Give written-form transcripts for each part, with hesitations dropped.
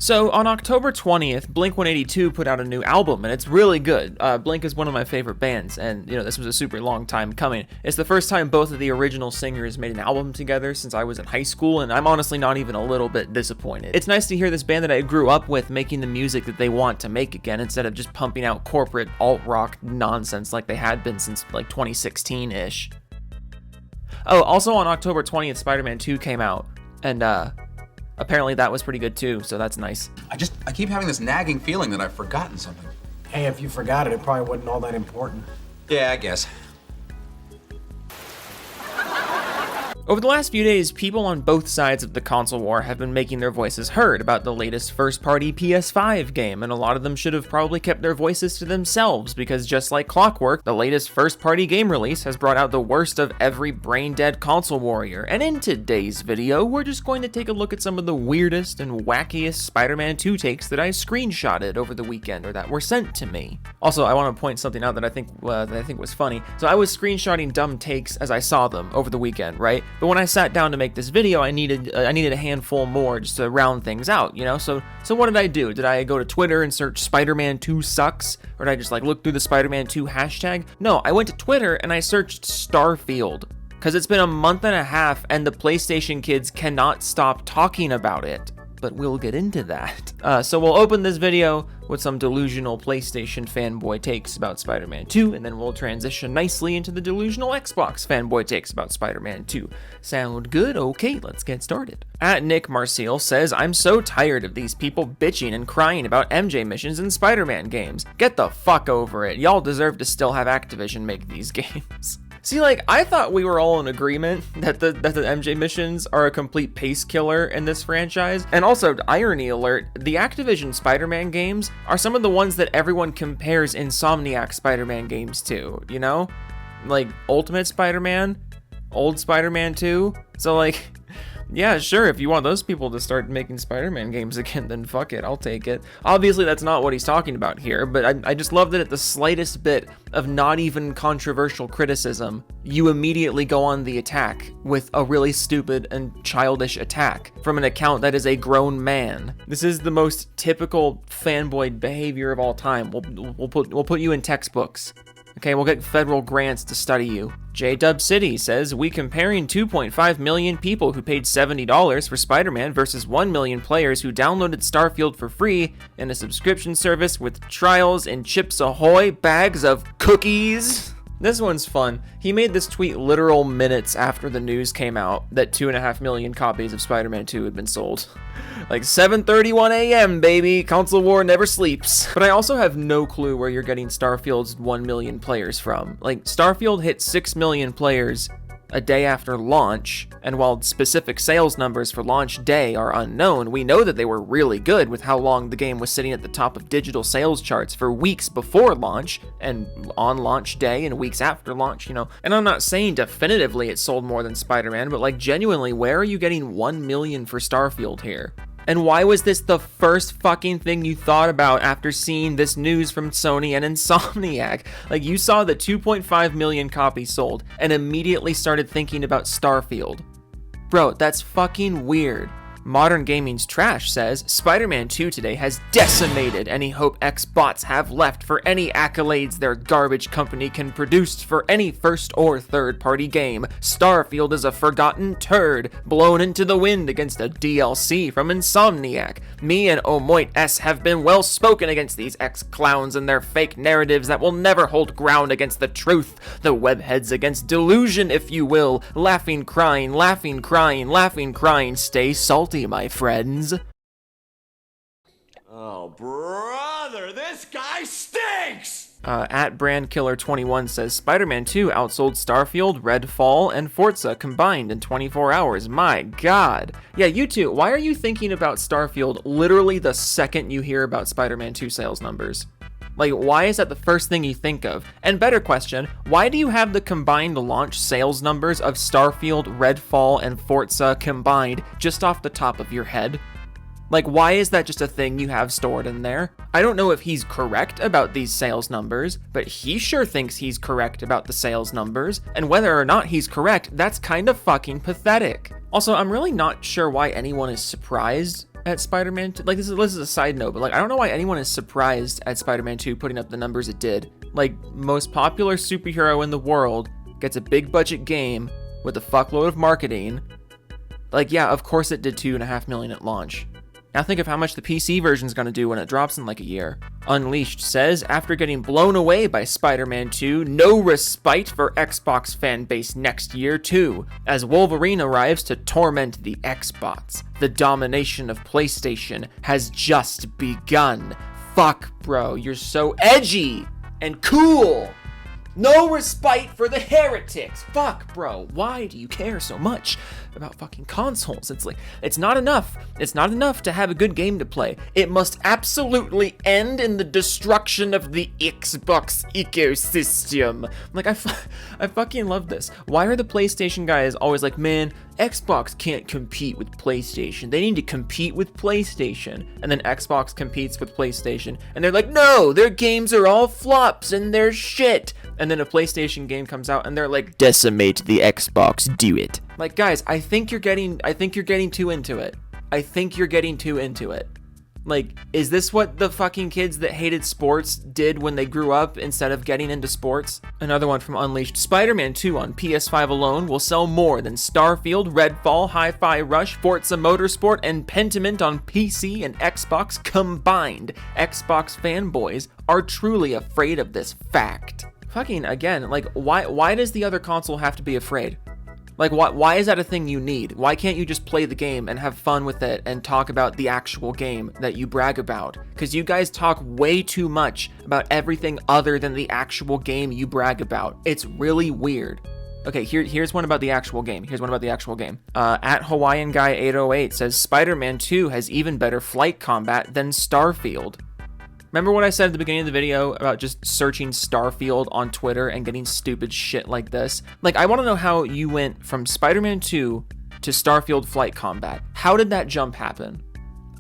So on October 20th, Blink-182 put out a new album, and it's really good. Blink is one of my favorite bands, and this was a super long time coming. It's the first time both of the original singers made an album together since I was in high school, and I'm honestly not even a little bit disappointed. It's nice to hear this band that I grew up with making the music that they want to make again, instead of just pumping out corporate alt-rock nonsense like they had been since like 2016-ish. Oh, also on October 20th, Spider-Man 2 came out, and apparently that was pretty good too, so that's nice. I keep having this nagging feeling that I've forgotten something. Hey, if you forgot it, it probably wasn't all that important. Yeah, I guess. Over the last few days, people on both sides of the console war have been making their voices heard about the latest first-party PS5 game, and a lot of them should have probably kept their voices to themselves, because just like clockwork, the latest first-party game release has brought out the worst of every brain-dead console warrior. And in today's video, we're just going to take a look at some of the weirdest and wackiest Spider-Man 2 takes that I screenshotted over the weekend, or that were sent to me. Also, I want to point something out that I think was funny. So I was screenshotting dumb takes as I saw them over the weekend, right? But when I sat down to make this video, I needed a handful more just to round things out, So what did I do? Did I go to Twitter and search Spider-Man 2 sucks? Or did I just look through the Spider-Man 2 hashtag? No, I went to Twitter and I searched Starfield. Because it's been a month and a half and the PlayStation kids cannot stop talking about it. But we'll get into that. So we'll open this video with some delusional PlayStation fanboy takes about Spider-Man 2, and then we'll transition nicely into the delusional Xbox fanboy takes about Spider-Man 2. Sound good? Okay, let's get started. At Nick Marciel says, I'm so tired of these people bitching and crying about MJ missions in Spider-Man games. Get the fuck over it. Y'all deserve to still have Activision make these games. See, I thought we were all in agreement that the MJ missions are a complete pace killer in this franchise. And also, irony alert, the Activision Spider-Man games are some of the ones that everyone compares Insomniac Spider-Man games to, Like Ultimate Spider-Man, Old Spider-Man 2. So yeah, sure, if you want those people to start making Spider-Man games again, then fuck it, I'll take it. Obviously, that's not what he's talking about here, but I just love that at the slightest bit of not even controversial criticism, you immediately go on the attack with a really stupid and childish attack from an account that is a grown man. This is the most typical fanboy behavior of all time. We'll put you in textbooks. Okay, we'll get federal grants to study you. J-Dub City says, we comparing 2.5 million people who paid $70 for Spider-Man versus 1 million players who downloaded Starfield for free in a subscription service with trials and Chips Ahoy bags of cookies. This one's fun. He made this tweet literal minutes after the news came out that 2.5 million copies of Spider-Man 2 had been sold. 7:31 a.m., baby. Console war never sleeps. But I also have no clue where you're getting Starfield's 1 million players from. Starfield hit 6 million players a day after launch, and while specific sales numbers for launch day are unknown, we know that they were really good with how long the game was sitting at the top of digital sales charts for weeks before launch, and on launch day, and weeks after launch, And I'm not saying definitively it sold more than Spider-Man, but genuinely, where are you getting 1 million for Starfield here? And why was this the first fucking thing you thought about after seeing this news from Sony and Insomniac? You saw the 2.5 million copies sold and immediately started thinking about Starfield. Bro, that's fucking weird. Modern Gaming's Trash says, Spider-Man 2 today has decimated any hope Xbots have left for any accolades their garbage company can produce for any first or third-party game. Starfield is a forgotten turd, blown into the wind against a DLC from Insomniac. Me and Omoit S have been well spoken against these X-clowns and their fake narratives that will never hold ground against the truth. The webheads against delusion, if you will. Laughing, crying, laughing, crying, laughing, crying. Stay salty, my friends. Oh, brother, this guy stinks! At BrandKiller21 says, Spider-Man 2 outsold Starfield, Redfall, and Forza combined in 24 hours. My god. Yeah, you two, why are you thinking about Starfield literally the second you hear about Spider-Man 2 sales numbers? Why is that the first thing you think of? And better question, why do you have the combined launch sales numbers of Starfield, Redfall, and Forza combined just off the top of your head? Why is that just a thing you have stored in there? I don't know if he's correct about these sales numbers, but he sure thinks he's correct about the sales numbers, and whether or not he's correct, that's kind of fucking pathetic. Also, I'm really not sure why anyone is surprised at Spider-Man 2. Like, this is a side note, but like, I don't know why anyone is surprised at Spider-Man 2 putting up the numbers it did. Like, most popular superhero in the world gets a big budget game with a fuckload of marketing. Like, yeah, of course it did $2.5 million at launch. Now think of how much the PC version is going to do when it drops in like a year. Unleashed says, after getting blown away by Spider-Man 2, no respite for Xbox fan base next year too, as Wolverine arrives to torment the Xbots. The domination of PlayStation has just begun. Fuck, bro, you're so edgy and cool. No respite for the heretics. Fuck, bro. Why do you care so much about fucking consoles? It's like, it's not enough. It's not enough to have a good game to play. It must absolutely end in the destruction of the Xbox ecosystem. Like, I fucking love this. Why are the PlayStation guys always like, man, Xbox can't compete with PlayStation. They need to compete with PlayStation. And then Xbox competes with PlayStation. And they're like, no, their games are all flops and they're shit. And then a PlayStation game comes out and they're like, decimate the Xbox, do it. Like, guys, I think you're getting too into it. I think you're getting too into it. Like, is this what the fucking kids that hated sports did when they grew up instead of getting into sports? Another one from Unleashed. Spider-Man 2 on PS5 alone will sell more than Starfield, Redfall, Hi-Fi Rush, Forza Motorsport, and Pentiment on PC and Xbox combined. Xbox fanboys are truly afraid of this fact. Fucking, again, like, why does the other console have to be afraid? Like, why is that a thing you need? Why can't you just play the game and have fun with it and talk about the actual game that you brag about? Because you guys talk way too much about everything other than the actual game you brag about. It's really weird. Okay, here's one about the actual game. At Hawaiian Guy 808 says, Spider-Man 2 has even better flight combat than Starfield. Remember what I said at the beginning of the video about just searching Starfield on Twitter and getting stupid shit like this? Like, I want to know how you went from Spider-Man 2 to Starfield flight combat. How did that jump happen?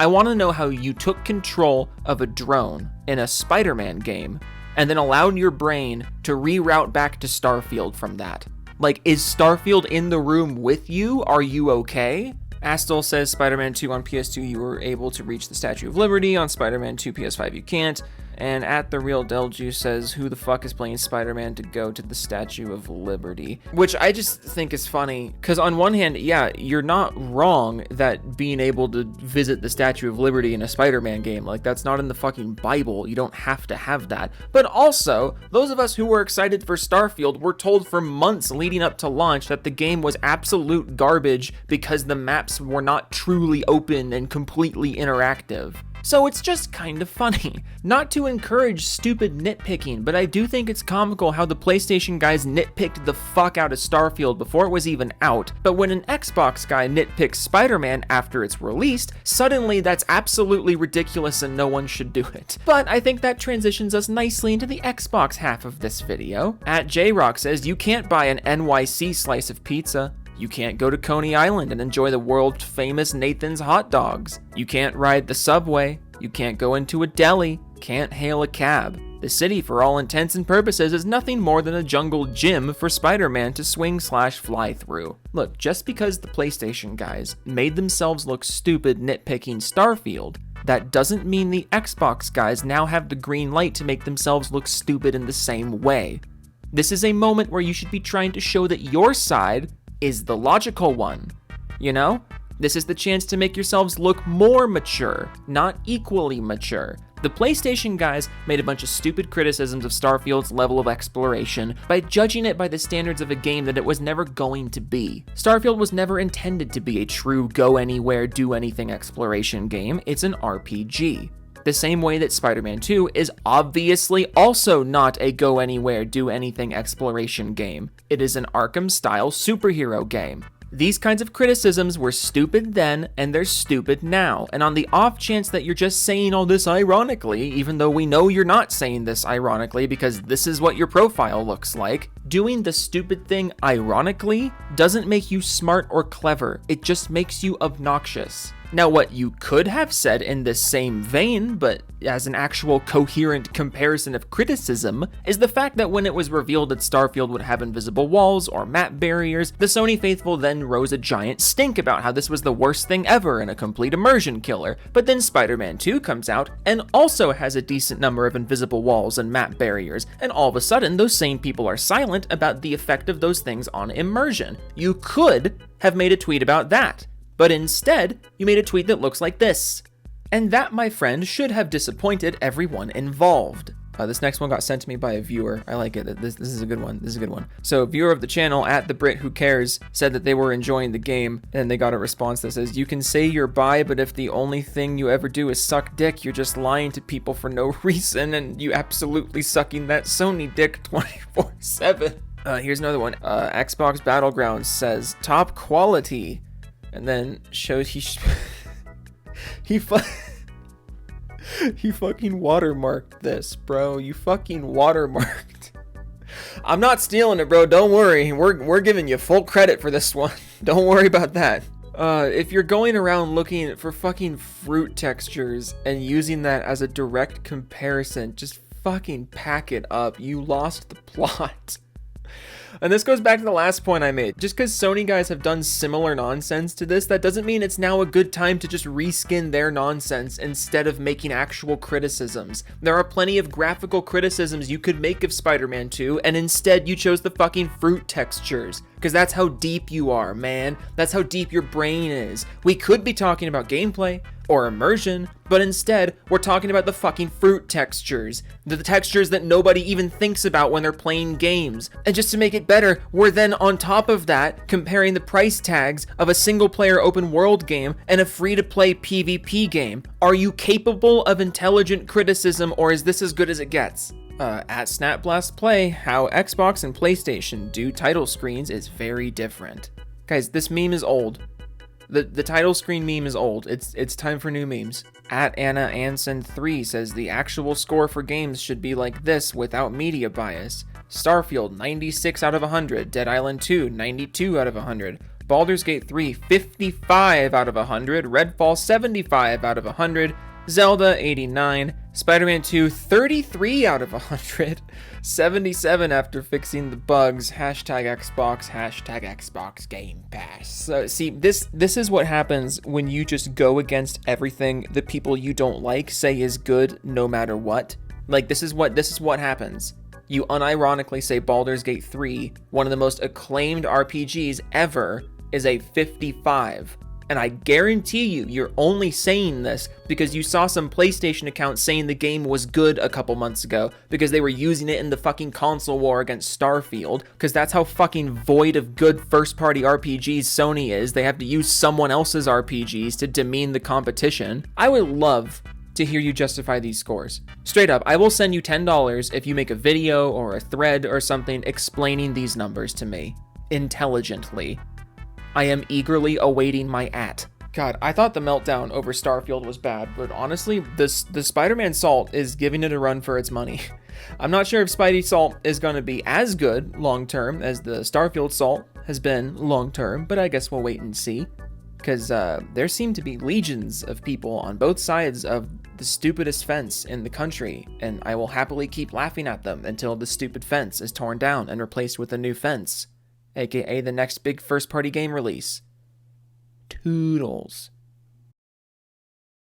I want to know how you took control of a drone in a Spider-Man game and then allowed your brain to reroute back to Starfield from that. Like, is Starfield in the room with you? Are you okay? Astel says Spider-Man 2 on PS2 you were able to reach the Statue of Liberty, on Spider-Man 2 PS5 you can't. And at the real Delju says, who the fuck is playing Spider-Man to go to the Statue of Liberty? Which I just think is funny, because on one hand, yeah, you're not wrong that being able to visit the Statue of Liberty in a Spider-Man game, like, that's not in the fucking Bible. You don't have to have that. But also, those of us who were excited for Starfield were told for months leading up to launch that the game was absolute garbage because the maps were not truly open and completely interactive. So it's just kind of funny. Not to encourage stupid nitpicking, but I do think it's comical how the PlayStation guys nitpicked the fuck out of Starfield before it was even out, but when an Xbox guy nitpicks Spider-Man after it's released, suddenly that's absolutely ridiculous and no one should do it. But I think that transitions us nicely into the Xbox half of this video. At JRock says, you can't buy an NYC slice of pizza. You can't go to Coney Island and enjoy the world-famous Nathan's hot dogs. You can't ride the subway. You can't go into a deli. Can't hail a cab. The city, for all intents and purposes, is nothing more than a jungle gym for Spider-Man to swing/fly through. Look, just because the PlayStation guys made themselves look stupid nitpicking Starfield, that doesn't mean the Xbox guys now have the green light to make themselves look stupid in the same way. This is a moment where you should be trying to show that your side is the logical one, you know? This is the chance to make yourselves look more mature, not equally mature. The PlayStation guys made a bunch of stupid criticisms of Starfield's level of exploration by judging it by the standards of a game that it was never going to be. Starfield was never intended to be a true go anywhere, do anything exploration game. It's an RPG. The same way that Spider-Man 2 is obviously also not a go anywhere, do anything exploration game. It is an Arkham-style superhero game. These kinds of criticisms were stupid then, and they're stupid now. And on the off chance that you're just saying all this ironically, even though we know you're not saying this ironically because this is what your profile looks like, doing the stupid thing ironically doesn't make you smart or clever. It just makes you obnoxious. Now, what you could have said in this same vein, but as an actual coherent comparison of criticism, is the fact that when it was revealed that Starfield would have invisible walls or map barriers, the Sony faithful then rose a giant stink about how this was the worst thing ever and a complete immersion killer. But then Spider-Man 2 comes out and also has a decent number of invisible walls and map barriers, and all of a sudden those same people are silent about the effect of those things on immersion. You could have made a tweet about that. But instead, you made a tweet that looks like this. And that, my friend, should have disappointed everyone involved. This next one got sent to me by a viewer. I like it. This is a good one. This is a good one. So, viewer of the channel, @TheBritWhoCares, said that they were enjoying the game, and they got a response that says, "You can say you're bi, but if the only thing you ever do is suck dick, you're just lying to people for no reason, and you absolutely sucking that Sony dick 24/7. Here's another one. Xbox Battlegrounds says, "Top quality." And then shows he fucking watermarked this, bro. You fucking watermarked. I'm not stealing it, bro. Don't worry. We're giving you full credit for this one. Don't worry about that. If you're going around looking for fucking fruit textures and using that as a direct comparison, just fucking pack it up. You lost the plot. And this goes back to the last point I made. Just because Sony guys have done similar nonsense to this, that doesn't mean it's now a good time to just reskin their nonsense instead of making actual criticisms. There are plenty of graphical criticisms you could make of Spider-Man 2, and instead you chose the fucking fruit textures. Because that's how deep you are, man. That's how deep your brain is. We could be talking about gameplay or immersion, but instead we're talking about the fucking fruit textures. The textures that nobody even thinks about when they're playing games. And just to make it better, we're then on top of that comparing the price tags of a single player open world game and a free to play PvP game. Are you capable of intelligent criticism, or is this as good as it gets? At Snapblast Play, how Xbox and PlayStation do title screens is very different. Guys, this meme is old. The title screen meme is old. It's time for new memes. At Anna Anson 3 says the actual score for games should be like this without media bias. Starfield 96 out of 100, Dead Island 2 92 out of 100, Baldur's Gate 3 55 out of 100, Redfall 75 out of 100, Zelda 89, Spider-Man 2 33 out of 100, 77 after fixing the bugs, #Xbox Game Pass. So see, this is what happens when you just go against everything the people you don't like say is good no matter what. Like this is what happens. You unironically say Baldur's Gate 3, one of the most acclaimed RPGs ever, is a 55. And I guarantee you're only saying this because you saw some PlayStation accounts saying the game was good a couple months ago because they were using it in the fucking console war against Starfield, because that's how fucking void of good first-party RPGs Sony is. They have to use someone else's RPGs to demean the competition. I would love to hear you justify these scores. Straight up, I will send you $10 if you make a video or a thread or something explaining these numbers to me intelligently. I am eagerly awaiting my God, I thought the meltdown over Starfield was bad, but honestly, the Spider-Man Salt is giving it a run for its money. I'm not sure if Spidey Salt is going to be as good long-term as the Starfield Salt has been long-term, but I guess we'll wait and see. Because there seem to be legions of people on both sides of the stupidest fence in the country, and I will happily keep laughing at them until the stupid fence is torn down and replaced with a new fence, aka the next big first-party game release. Toodles.